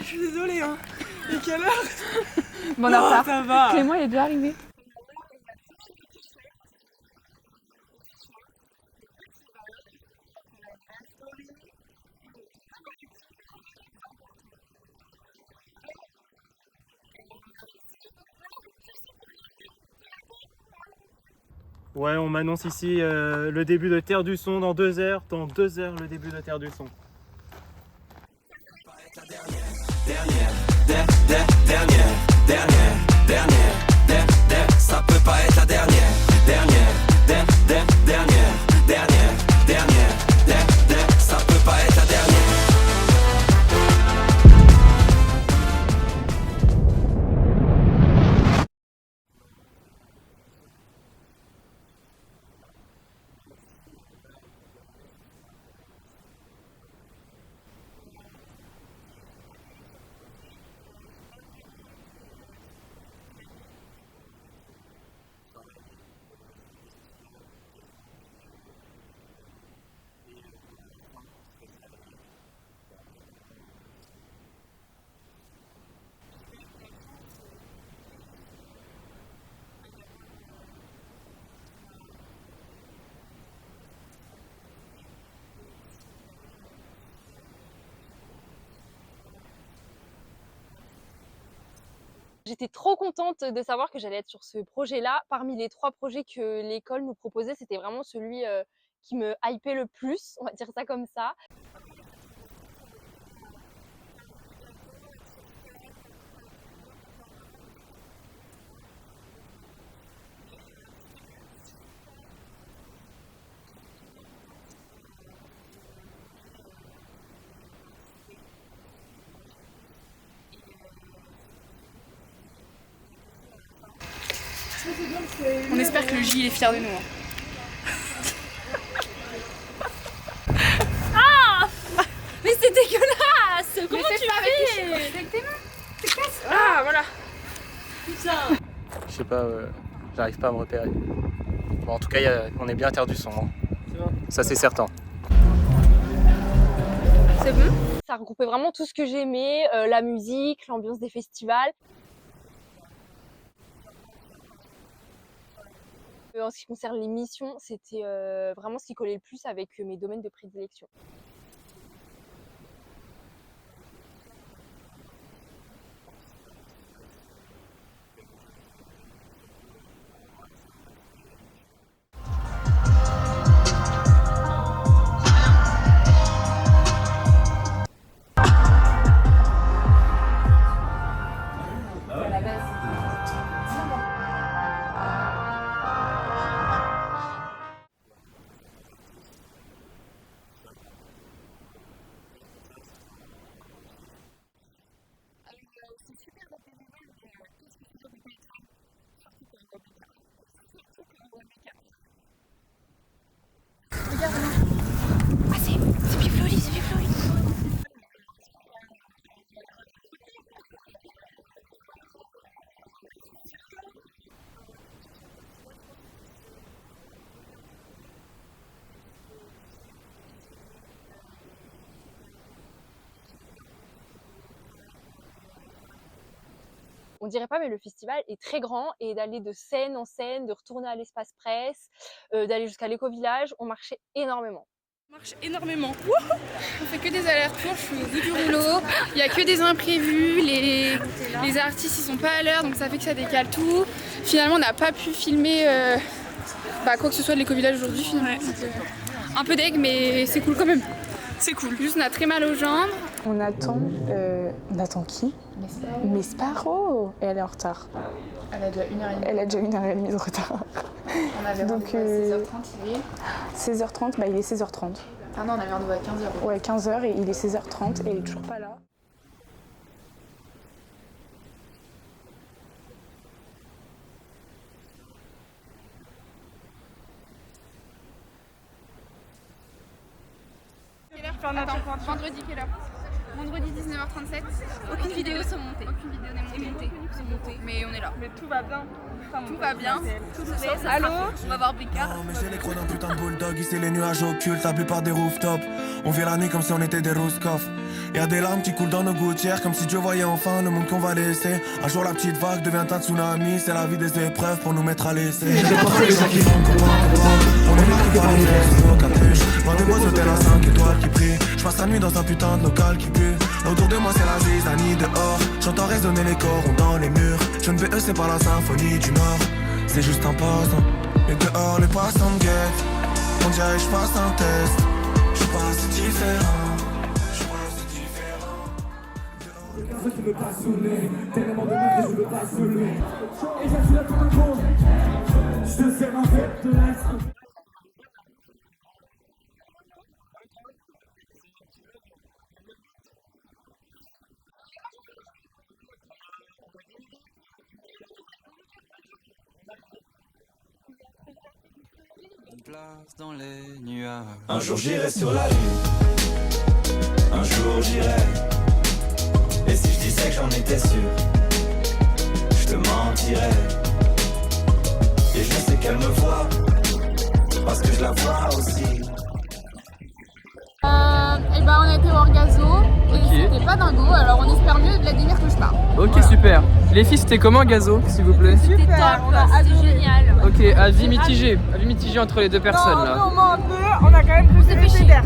suis désolée, hein. Et quelle heure? Bon, Non, retard. ça va. Clément, il est déjà arrivé. Ouais, on m'annonce ici le début de Terre du Son dans 2 heures. Dans 2 heures, le début de Terre du Son. Ça peut pas être la dernière. Ça peut pas être la dernière. J'étais trop contente de savoir que j'allais être sur ce projet-là. Parmi les 3 projets que l'école nous proposait, c'était vraiment celui qui me hypait le plus, on va dire ça comme ça. On espère que le J est fier de nous. Mais c'est dégueulasse! Comment tu fais? Avec tes mains. Ah voilà! Je sais pas, j'arrive pas à me repérer. Bon, en tout cas, on est bien à Terre du Son. Hein. Ça, c'est certain. C'est bon? Ça regroupait vraiment tout ce que j'aimais, la musique, l'ambiance des festivals. En ce qui concerne les missions, c'était vraiment ce qui collait le plus avec mes domaines de prédilection. On dirait pas, mais le festival est très grand et d'aller de scène en scène, de retourner à l'espace presse, d'aller jusqu'à l'éco-village, on marchait énormément. On marche énormément. On fait que des allers-retours, je suis au bout du rouleau. Il n'y a que des imprévus, les artistes ils sont pas à l'heure donc ça fait que ça décale tout. Finalement on n'a pas pu filmer quoi que ce soit de l'éco-village aujourd'hui finalement. Ouais. Un peu deg mais c'est cool quand même. C'est cool. Juste on a très mal aux jambes. On attend qui? Miss Sparrow. Et elle est en retard. Elle a déjà 1h30. Elle a déjà 1h30 de retard. On avait rendez-vous à 16h30, il est 16h30, il est 16h30. Ah non, on avait rendez-vous à 15h. Ouais, 15h et il est 16h30 et il est toujours pas là. Quelle heure? Attends, vendredi, quelle heure? Vendredi 19h37. Aucune vidéo sont montées. Aucune vidéo n'est montée. Mais on est là. Mais tout va bien. Tout va bien. Tout ce soir, ça Allô? on va voir Blicard. Mais j'ai les crocs d'un putain de bulldog, ici les nuages occultent la plupart des rooftops. On vit la nuit comme si on était des Rouskov. Y'a des larmes qui coulent dans nos gouttières, comme si Dieu voyait enfin le monde qu'on va laisser. Un jour la petite vague devient un tsunami, c'est la vie des épreuves pour nous mettre à l'essai. J'ai pas les gens qui font on est marqué par les fesses, nos capuches. Loin des beaux hôtels à 5 étoiles qui prient. J'passe la nuit dans un putain de local qui pue. Autour de moi c'est la zizanie dehors. J'entends résonner les corons dans les murs. Je ne BE c'est pas la symphonie du Nord. C'est juste un passant. Et dehors les passants me guettent. On dirait que j'passe un test. J'suis pas si différent. Je veux pas saouler, tellement de mal que je veux pas saouler. Et j'assume là tout le monde. Je te sers un verre de l'ice. Une place dans les nuages. Un jour j'irai sur la lune. Un jour j'irai. Et si je disais que j'en étais sûr, je te mentirais. Et je sais qu'elle me voit, parce que je la vois aussi. Et bah on a été voir Gazo et c'était pas dingo, alors on espère mieux de Vladimir que je pars. Ok, super. Les filles, c'était comment Gazo, s'il vous plaît? Super, on a adoré. Génial. Ok, avis mitigé entre les deux personnes là. Non, un peu, on a quand même préféré Fédère.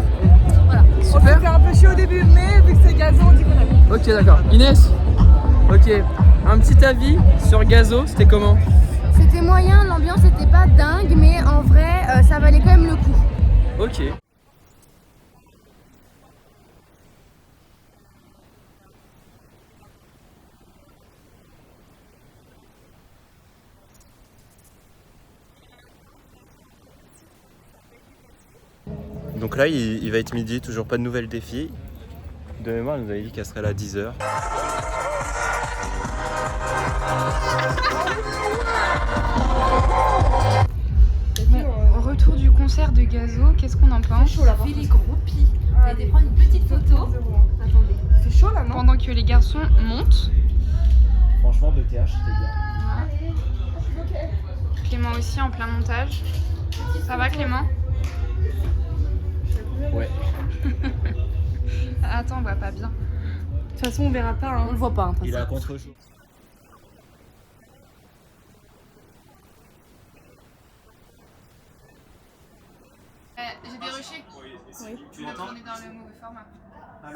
On Super. s'est fait un peu chier au début, mais vu que c'est Gazo, on dit qu'on a vu. Ok, d'accord. Inès? Ok, un petit avis sur Gazo, c'était comment? C'était moyen, l'ambiance était pas dingue, mais en vrai ça valait quand même le coup. Ok. Donc là, il va être midi, toujours pas de nouvelles des filles. De mémoire, elle nous avait dit qu'elle serait là à 10h. Bon, au retour du concert de Gazo, qu'est-ce qu'on en pense? On a fait les groupies. On a été prendre une petite photo. Attendez. C'est chaud là, non? Pendant que les garçons montent. Franchement, de TH, c'était bien. Clément aussi en plein montage. Ça va Clément? Ouais. Attends, on voit pas bien. De toute façon, on verra pas. Hein. On le voit pas. Hein, Il est à contre-jour. J'ai déroché. Oui. Tu On a m'entends? tourné dans le mauvais format.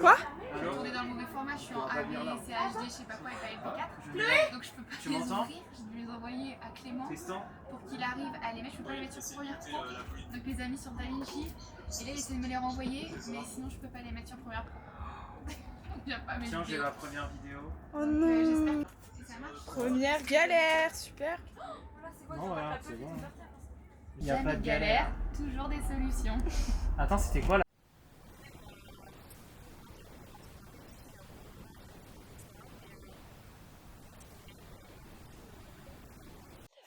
Quoi? J'ai tourné dans le mauvais format, je suis en AB, CHD, je sais pas quoi, et pas MP4. Donc je peux pas Tu les m'entends? ouvrir. Je vais les envoyer à Clément Tristan? pour qu'il arrive à les mettre. Je peux pas les mettre sur Premiere Pro. Donc les amis sur DaVinci. Et là, il essaie de me les renvoyer, mais sinon je peux pas les mettre sur Premiere Pro. Il y a pas mes Tiens, j'ai vidéos. la première vidéo. Oh J'espère non. que ça marche. Première galère, super. Non, voilà, c'est bon. Il n'y a Jamais pas de de galère, toujours des solutions. Attends, c'était quoi là?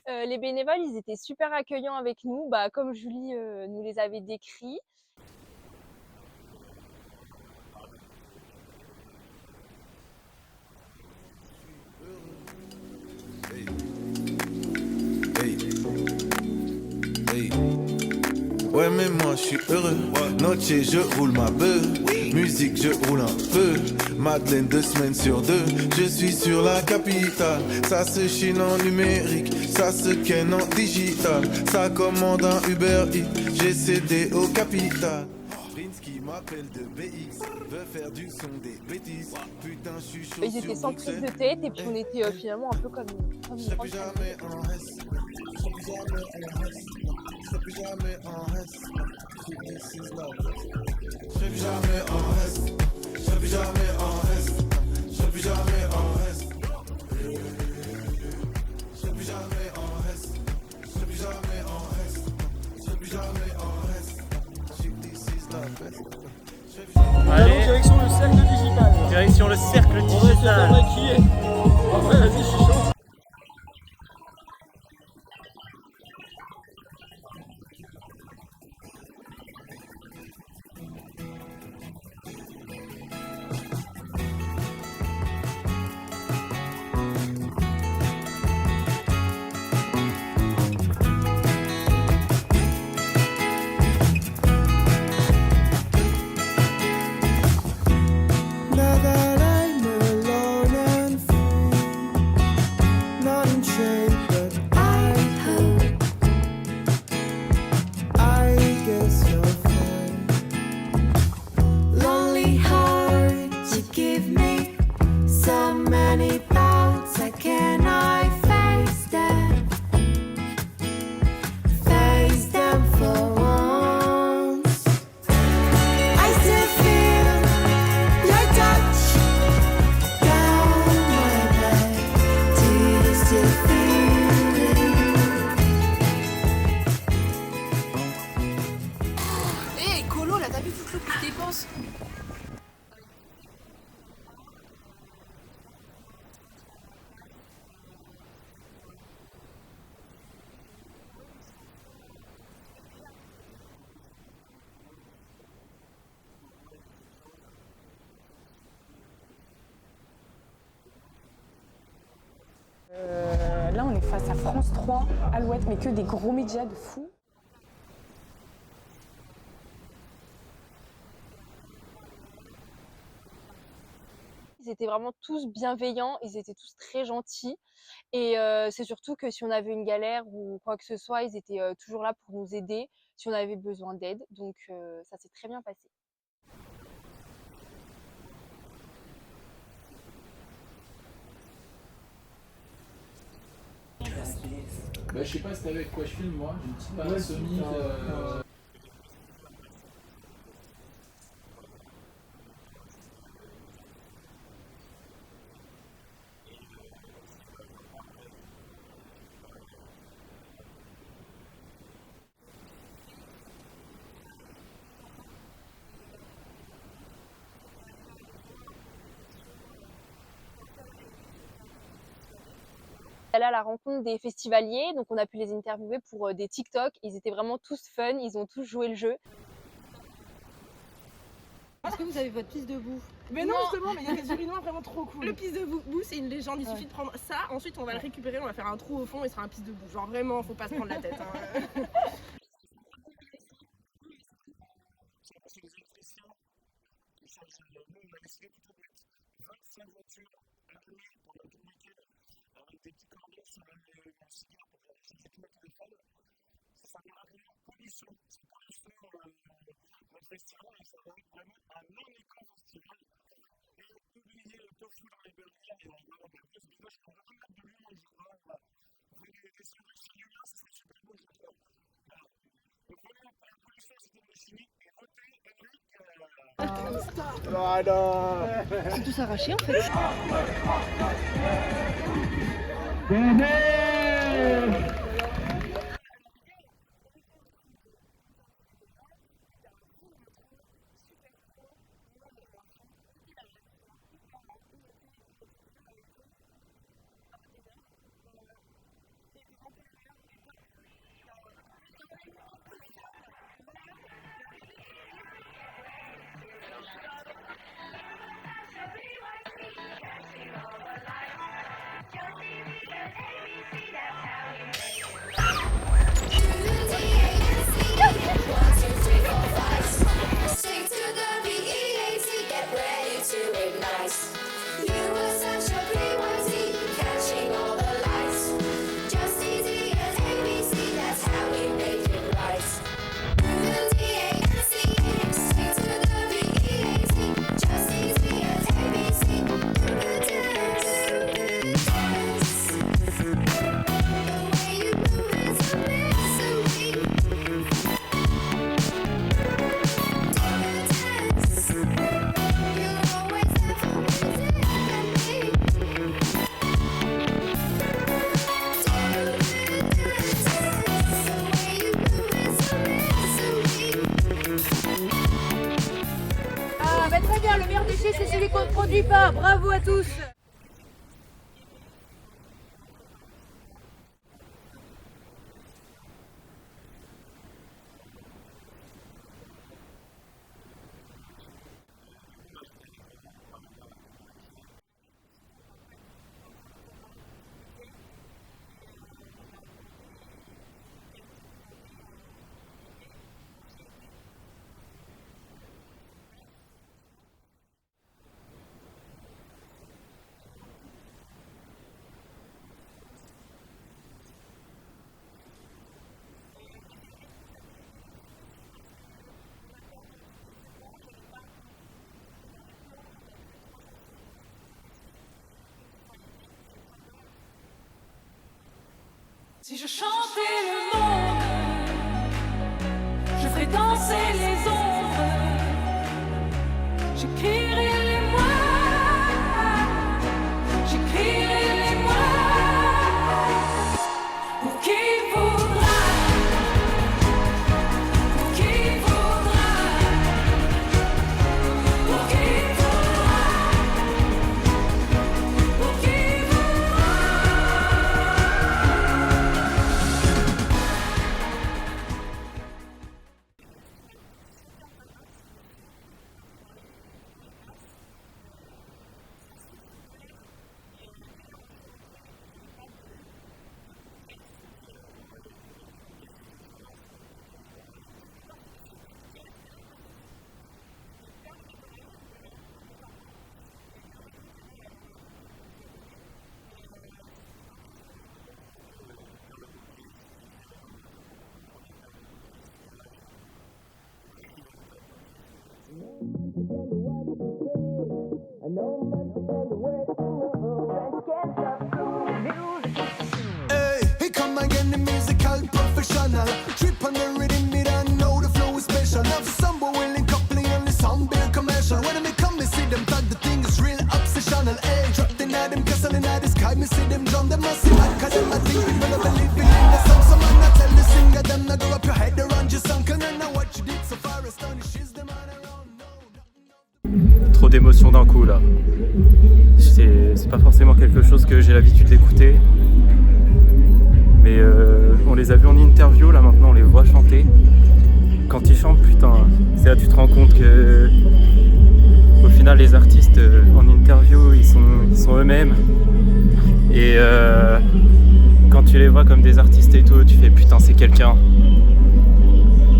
Les bénévoles, ils étaient super accueillants avec nous, bah, comme Julie nous les avait décrits. Ouais mais moi je suis heureux. Noche je roule ma beuh. Musique je roule un peu. Madeleine 2 semaines sur 2. Je suis sur la capitale. Ça se chine en numérique. Ça se ken en digital. Ça commande un Uber Eats. J'ai cédé au capital. Prince qui m'appelle de BX. Veut faire du son des bêtises. Putain je suis chaud. Ils étaient sans prise de tête et puis on était finalement un peu comme une Je serai grande plus famille. jamais en reste. Je serai plus jamais en reste. Je serai plus jamais en reste. This is love. Je serai plus jamais en reste. Je serai plus jamais en reste. Je serai plus jamais en reste. Je serai plus jamais en reste. Je serai plus jamais en reste. Je serai plus jamais en reste. This is love. Allez, Direction le cercle digital. direction le cercle On va essayer de digital. savoir qui est. En vrai, vas-y, je suis chaud. So many thoughts, I cannot face them. Face them for once. I still feel your touch down my back. Do you still feel it? Hé, Colo, là, t'as vu tout le que tu dépenses? Là, on est face à France 3, Alouette, mais que des gros médias de fou. Ils étaient vraiment tous bienveillants, ils étaient tous très gentils. Et c'est surtout que si on avait une galère ou quoi que ce soit, ils étaient toujours là pour nous aider si on avait besoin d'aide. Donc ça s'est très bien passé. Bah, je sais pas c'était avec quoi je filme moi, j'ai une petite Panasonic. Allé à la rencontre des festivaliers, donc on a pu les interviewer pour des TikTok. Ils étaient vraiment tous fun, ils ont tous joué le jeu. Est-ce que vous avez votre piste de boue? Mais non, justement, mais il y a des urinoirs vraiment trop cool. Le piste de boue, c'est une légende, il suffit de prendre ça, ensuite on va le récupérer, on va faire un trou au fond et ce sera un piste de boue. Genre vraiment, faut pas se prendre la tête. Hein. C'est tous arraché en fait. Très bien, le meilleur déchet c'est celui qu'on ne produit pas. Bravo à tous. Si je chantais le monde, je ferais danser les ombres, j'écrirais les mots, j'écrirais les mots, pour qui voudra, pour qui voudra, pour qui voudra, pour qui Hey, here come again the musical professional. Trip on the rhythm, me don't know the flow is special. Love samba willing coupling on the sound beer commercial. When I come, me see them tag the thing is real obsessional. Hey, drop the night, them castle in the sky, me see them drum, them must see like cause them I think people are believing in the song. So man, I tell the singer, them not go up your head around your song. Can I know what you did so far astonishes them all around. Trop d'émotions d'un coup là. C'est pas forcément quelque chose que j'ai l'habitude d'écouter. Mais on les a vus en interview, là maintenant on les voit chanter. Quand ils chantent, putain, c'est là tu te rends compte que au final les artistes en interview ils sont eux-mêmes. Et quand tu les vois comme des artistes et tout, tu fais putain c'est quelqu'un.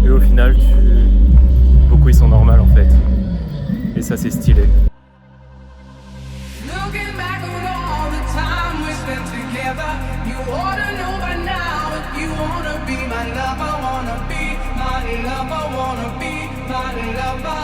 Et au final beaucoup ils sont normaux en fait. Et ça c'est stylé. Looking back on all the time we spent together, you ought to know by now if you wanna be my lover, wanna be my lover, wanna be my lover.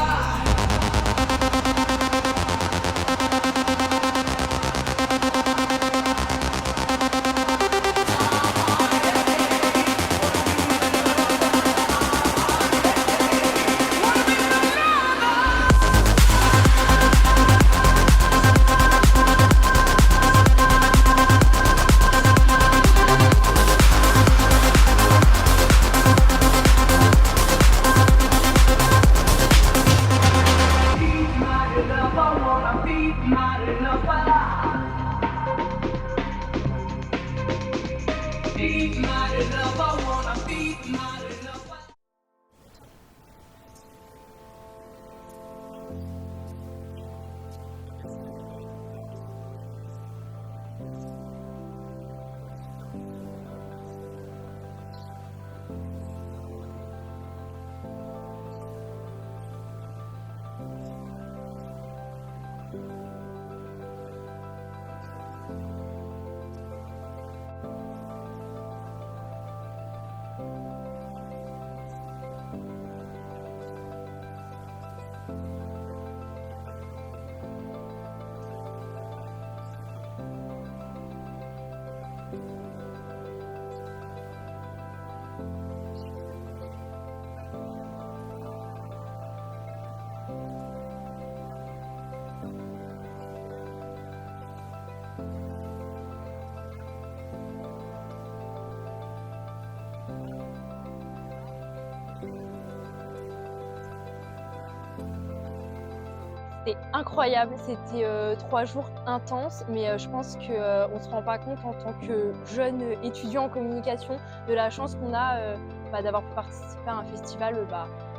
C'était incroyable, c'était 3 jours intenses, mais je pense qu'on ne se rend pas compte en tant que jeune étudiant en communication de la chance qu'on a d'avoir pu participer à un festival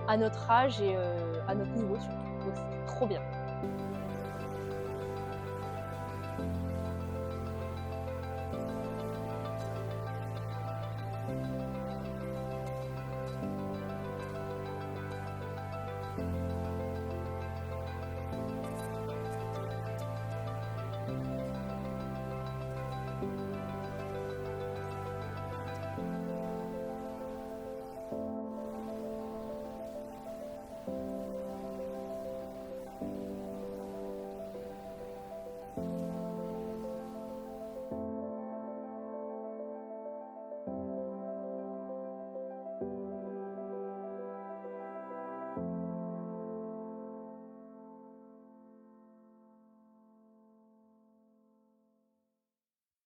à notre âge et à notre niveau surtout. Donc c'était trop bien.